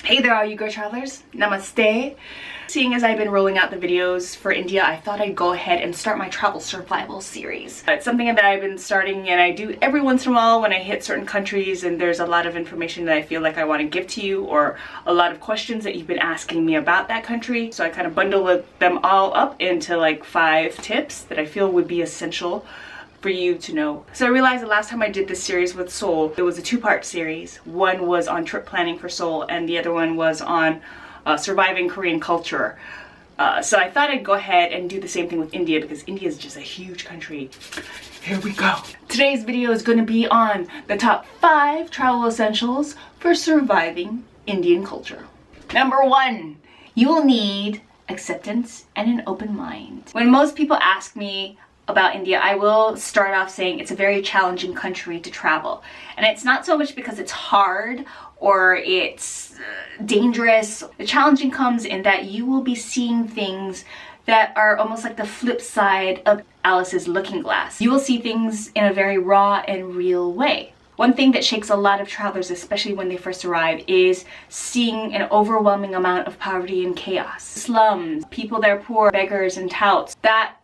Hey there all you girl travelers, namaste. Seeing as I've been rolling out the videos for India, I thought I'd go ahead and start my travel survival series. It's something that I've been starting and I do every once in a while when I hit certain countries and there's a lot of information that I feel like I want to give to you, or a lot of questions that you've been asking me about that country. So I kind of bundle them all up into like 5 tips that I feel would be essential for you to know. So I realized the last time I did this series with Seoul, it was a 2-part series. One was on trip planning for Seoul and the other one was on surviving Korean culture. So I thought I'd go ahead and do the same thing with India because India is just a huge country. Here we go. Today's video is going to be on the top 5 travel essentials for surviving Indian culture. Number 1, you will need acceptance and an open mind. When most people ask me about India, I will start off saying it's a very challenging country to travel. And it's not so much because it's hard or it's dangerous. The challenging comes in that you will be seeing things that are almost like the flip side of Alice's looking glass. You will see things in a very raw and real way. One thing that shakes a lot of travelers, especially when they first arrive, is seeing an overwhelming amount of poverty and chaos. Slums, people that are poor, beggars and touts. That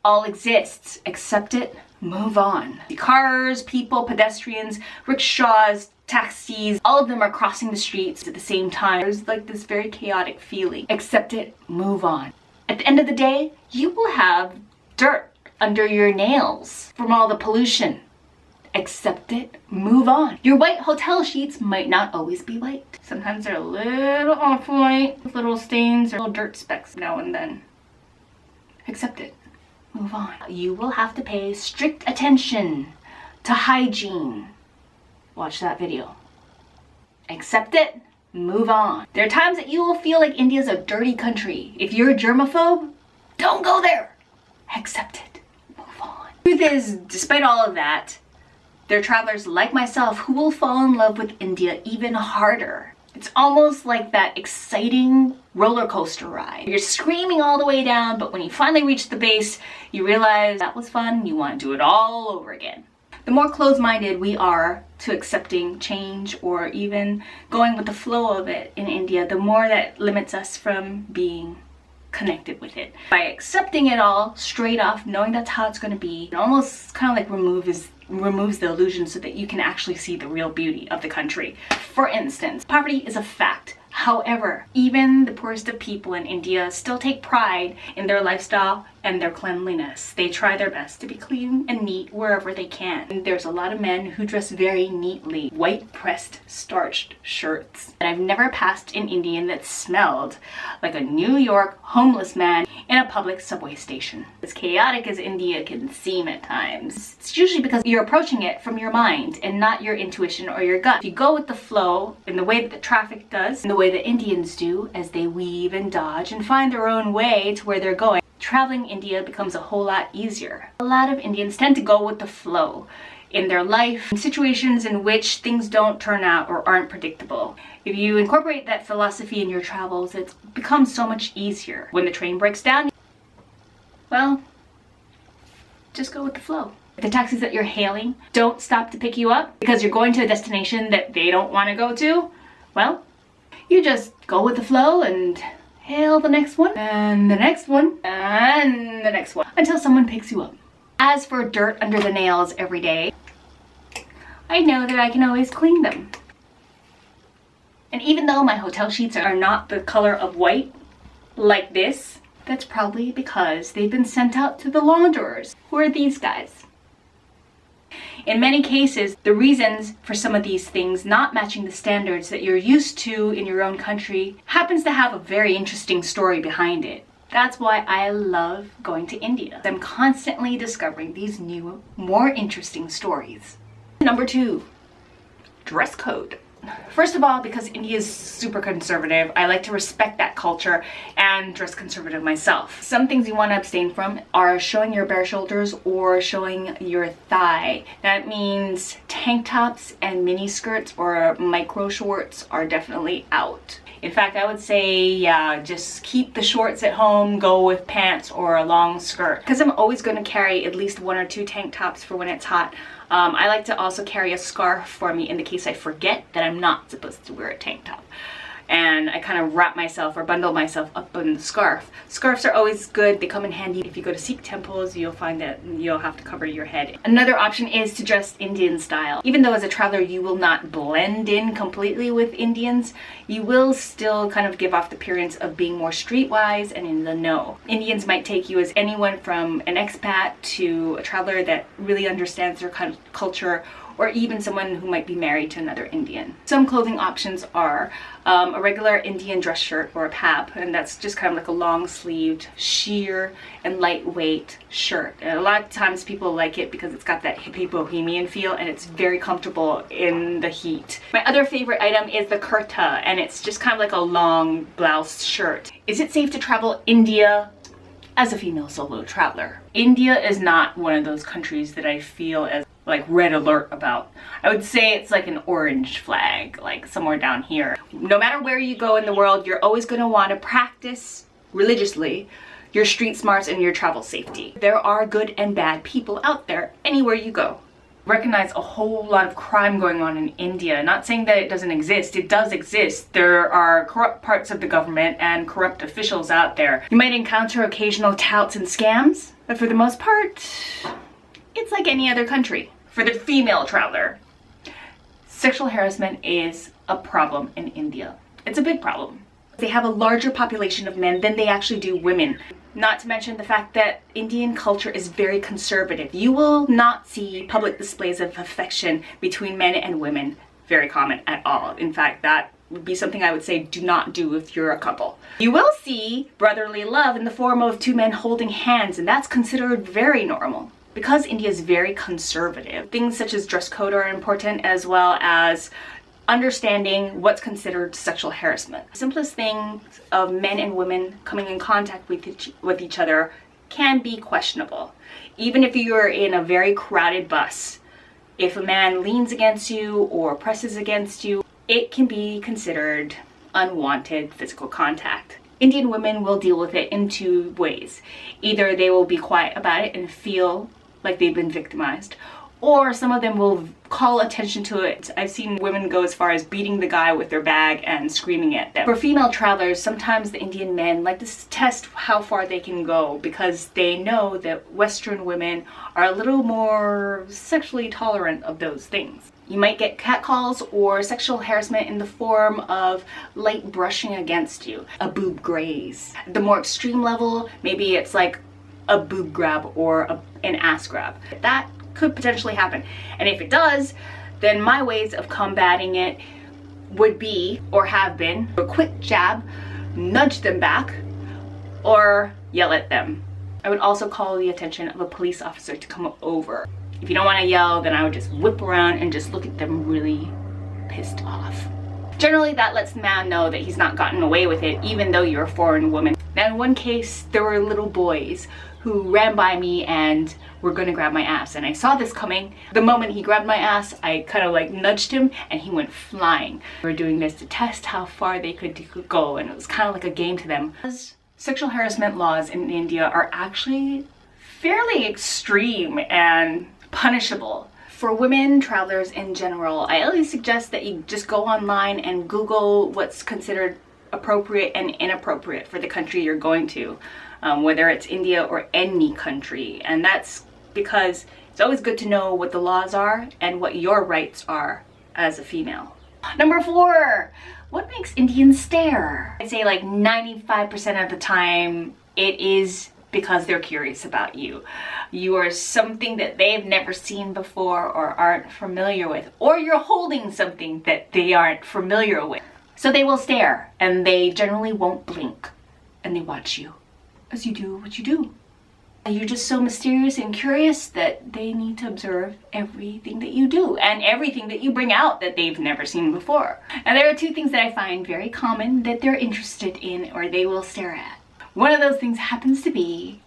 all exists. Accept it, move on. The cars, people, pedestrians, rickshaws, taxis, all of them are crossing the streets at the same time. There's like this very chaotic feeling. Accept it, move on. At the end of the day, you will have dirt under your nails from all the pollution. Accept it, move on. Your white hotel sheets might not always be white. Sometimes they're a little off-white, with little stains or little dirt specks now and then. Accept it. Move on. You will have to pay strict attention to hygiene. Watch that video. Accept it, move on. There are times that you will feel like India's a dirty country. If you're a germaphobe, don't go there. Accept it, move on. The truth is, despite all of that, there are travelers like myself who will fall in love with India even harder. It's almost like that exciting roller coaster ride. You're screaming all the way down, but when you finally reach the base, you realize that was fun, you want to do it all over again. The more closed-minded we are to accepting change or even going with the flow of it in India, the more that limits us from being connected with it. By accepting it all straight off, knowing that's how it's going to be, it almost kind of like removes the illusion so that you can actually see the real beauty of the country. For instance, poverty is a fact. However, even the poorest of people in India still take pride in their lifestyle and their cleanliness. They try their best to be clean and neat wherever they can. And there's a lot of men who dress very neatly. White pressed starched shirts. And I've never passed an Indian that smelled like a New York homeless man in a public subway station. As chaotic as India can seem at times, it's usually because you're approaching it from your mind and not your intuition or your gut. If you go with the flow in the way that the traffic does, in the way that Indians do as they weave and dodge and find their own way to where they're going, traveling India becomes a whole lot easier. A lot of Indians tend to go with the flow in their life, in situations in which things don't turn out or aren't predictable. If you incorporate that philosophy in your travels, it becomes so much easier. When the train breaks down, well, just go with the flow. If the taxis that you're hailing don't stop to pick you up because you're going to a destination that they don't want to go to, well, you just go with the flow and hail the next one, and the next one, and the next one, until someone picks you up. As for dirt under the nails every day, I know that I can always clean them. And even though my hotel sheets are not the color of white, like this, that's probably because they've been sent out to the launderers, who are these guys. In many cases, the reasons for some of these things not matching the standards that you're used to in your own country happens to have a very interesting story behind it. That's why I love going to India. I'm constantly discovering these new, more interesting stories. Number 2, dress code. First of all, because India is super conservative, I like to respect that culture and dress conservative myself. Some things you want to abstain from are showing your bare shoulders or showing your thigh. That means tank tops and mini skirts or micro shorts are definitely out. In fact, I would say, yeah, just keep the shorts at home, go with pants or a long skirt. Because I'm always going to carry at least 1 or 2 tank tops for when it's hot. I like to also carry a scarf for me in the case I forget that I'm not supposed to wear a tank top. and I kind of wrap myself or bundle myself up in the scarf. Scarves are always good. They come in handy. If you go to Sikh temples, you'll find that you'll have to cover your head. Another option is to dress Indian style. Even though as a traveler you will not blend in completely with Indians, you will still kind of give off the appearance of being more streetwise and in the know. Indians might take you as anyone from an expat to a traveler that really understands their kind of culture, or even someone who might be married to another Indian. Some clothing options are a regular Indian dress shirt or a pab, and that's just kind of like a long-sleeved, sheer and lightweight shirt. And a lot of times people like it because it's got that hippie bohemian feel and it's very comfortable in the heat. My other favorite item is the kurta, and it's just kind of like a long blouse shirt. Is it safe to travel India as a female solo traveler? India is not one of those countries that I feel as like red alert about. I would say it's like an orange flag, like somewhere down here. No matter where you go in the world, you're always going to want to practice religiously your street smarts and your travel safety. There are good and bad people out there anywhere you go. Recognize a whole lot of crime going on in India. Not saying that it doesn't exist. It does exist. There are corrupt parts of the government and corrupt officials out there. You might encounter occasional touts and scams, but for the most part, it's like any other country. For the female traveler, sexual harassment is a problem in India. It's a big problem. They have a larger population of men than they actually do women. Not to mention the fact that Indian culture is very conservative. You will not see public displays of affection between men and women very common at all. In fact, that would be something I would say do not do if you're a couple. You will see brotherly love in the form of two men holding hands, and that's considered very normal. Because India is very conservative, things such as dress code are important, as well as understanding what's considered sexual harassment. The simplest things of men and women coming in contact with each other can be questionable. Even if you're in a very crowded bus, if a man leans against you or presses against you, it can be considered unwanted physical contact. Indian women will deal with it in two ways. Either they will be quiet about it and feel like they've been victimized, or some of them will call attention to it. I've seen women go as far as beating the guy with their bag and screaming at them. For female travelers, sometimes the Indian men like to test how far they can go because they know that Western women are a little more sexually tolerant of those things. You might get catcalls or sexual harassment in the form of light brushing against you, a boob graze. The more extreme level, maybe it's like a boob grab or an ass grab. That could potentially happen. And if it does, then my ways of combating it would be, or have been, a quick jab, nudge them back, or yell at them. I would also call the attention of a police officer to come over. If you don't want to yell, then I would just whip around and just look at them really pissed off. Generally, that lets the man know that he's not gotten away with it, even though you're a foreign woman. Now, in one case, there were little boys who ran by me and were going to grab my ass, and I saw this coming. The moment he grabbed my ass, I kind of like nudged him and he went flying. We were doing this to test how far they could go, and it was kind of like a game to them. Sexual harassment laws in India are actually fairly extreme and punishable. For women travelers in general, I always suggest that you just go online and Google what's considered appropriate and inappropriate for the country you're going to, whether it's India or any country. And that's because it's always good to know what the laws are and what your rights are as a female. Number 4, what makes Indians stare? I'd say like 95% of the time it is because they're curious about you. You are something that they've never seen before or aren't familiar with, or you're holding something that they aren't familiar with. So they will stare, and they generally won't blink, and they watch you as you do what you do. You're just so mysterious and curious that they need to observe everything that you do and everything that you bring out that they've never seen before. And there are 2 things that I find very common that they're interested in or they will stare at. One of those things happens to be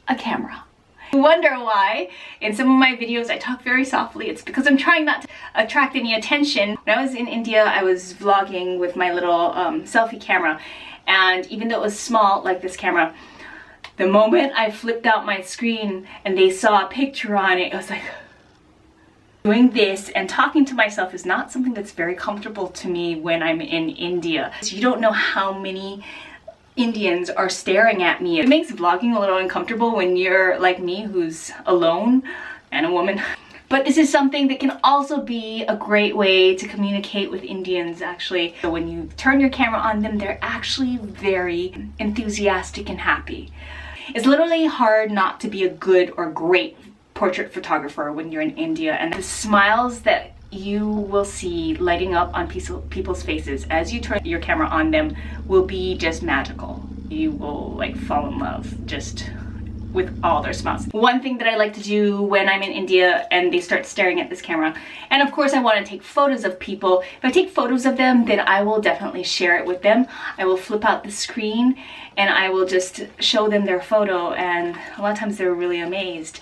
a camera. You wonder why in some of my videos I talk very softly. It's because I'm trying not to attract any attention. When I was in India, I was vlogging with my little selfie camera, and even though it was small like this camera, the moment I flipped out my screen and they saw a picture on it, it was like, Doing this and talking to myself is not something that's very comfortable to me when I'm in India. So you don't know how many Indians are staring at me. It makes vlogging a little uncomfortable when you're like me, who's alone and a woman. But this is something that can also be a great way to communicate with Indians, actually. So when you turn your camera on them, they're actually very enthusiastic and happy. It's literally hard not to be a good or great portrait photographer when you're in India, and the smiles that you will see lighting up on people's faces as you turn your camera on them will be just magical. You will like fall in love just with all their smiles. One thing that I like to do when I'm in India and they start staring at this camera, and of course I want to take photos of people. If I take photos of them, then I will definitely share it with them. I will flip out the screen and I will just show them their photo, and a lot of times they're really amazed.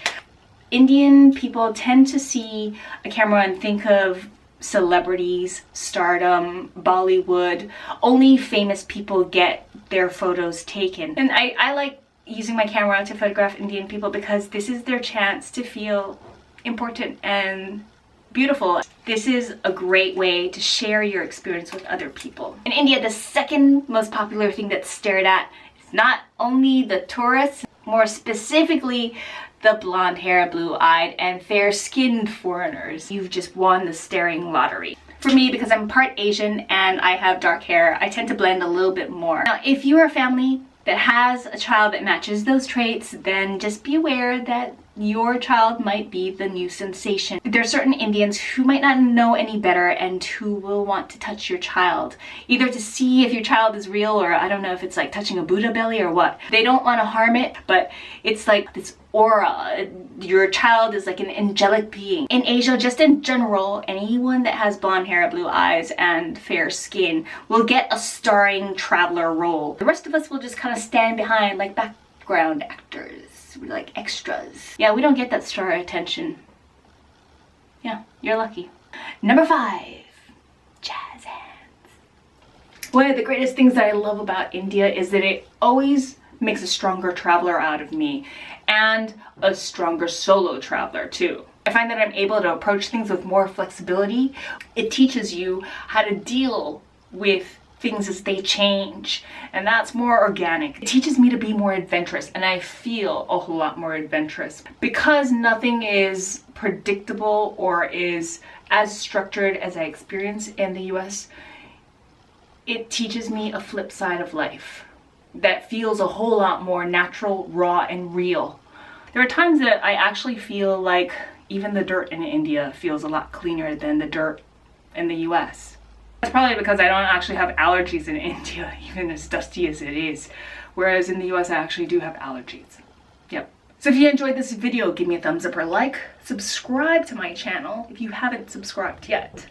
Indian people tend to see a camera and think of celebrities, stardom, Bollywood. Only famous people get their photos taken. And I like using my camera to photograph Indian people because this is their chance to feel important and beautiful. This is a great way to share your experience with other people. In India, the second most popular thing that's stared at is not only the tourists, more specifically the blonde hair, blue-eyed, and fair-skinned foreigners. You've just won the staring lottery. For me, because I'm part Asian and I have dark hair, I tend to blend a little bit more. Now, if you're a family that has a child that matches those traits, then just be aware that your child might be the new sensation. There are certain Indians who might not know any better and who will want to touch your child, either to see if your child is real, or I don't know if it's like touching a Buddha belly or what. They don't want to harm it, but it's like this aura. Your child is like an angelic being. In Asia, just in general, anyone that has blonde hair, blue eyes, and fair skin will get a starring traveler role. The rest of us will just kind of stand behind like background actors. We're like extras. Yeah, we don't get that star attention. Yeah, you're lucky. Number 5, jazz hands. One of the greatest things that I love about India is that it always makes a stronger traveler out of me, and a stronger solo traveler too. I find that I'm able to approach things with more flexibility. It teaches you how to deal with things as they change, and that's more organic. It teaches me to be more adventurous, and I feel a whole lot more adventurous. Because nothing is predictable or is as structured as I experience in the US, it teaches me a flip side of life that feels a whole lot more natural, raw, and real. There are times that I actually feel like even the dirt in India feels a lot cleaner than the dirt in the US. That's probably because I don't actually have allergies in India, even as dusty as it is. Whereas in the US, I actually do have allergies. Yep. So if you enjoyed this video, give me a thumbs up or like. Subscribe to my channel if you haven't subscribed yet.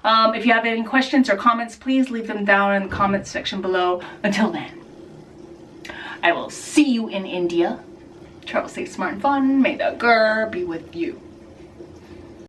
If you have any questions or comments, please leave them down in the comments section below. Until then, I will see you in India. Travel safe, smart, and fun. May the grrrr be with you.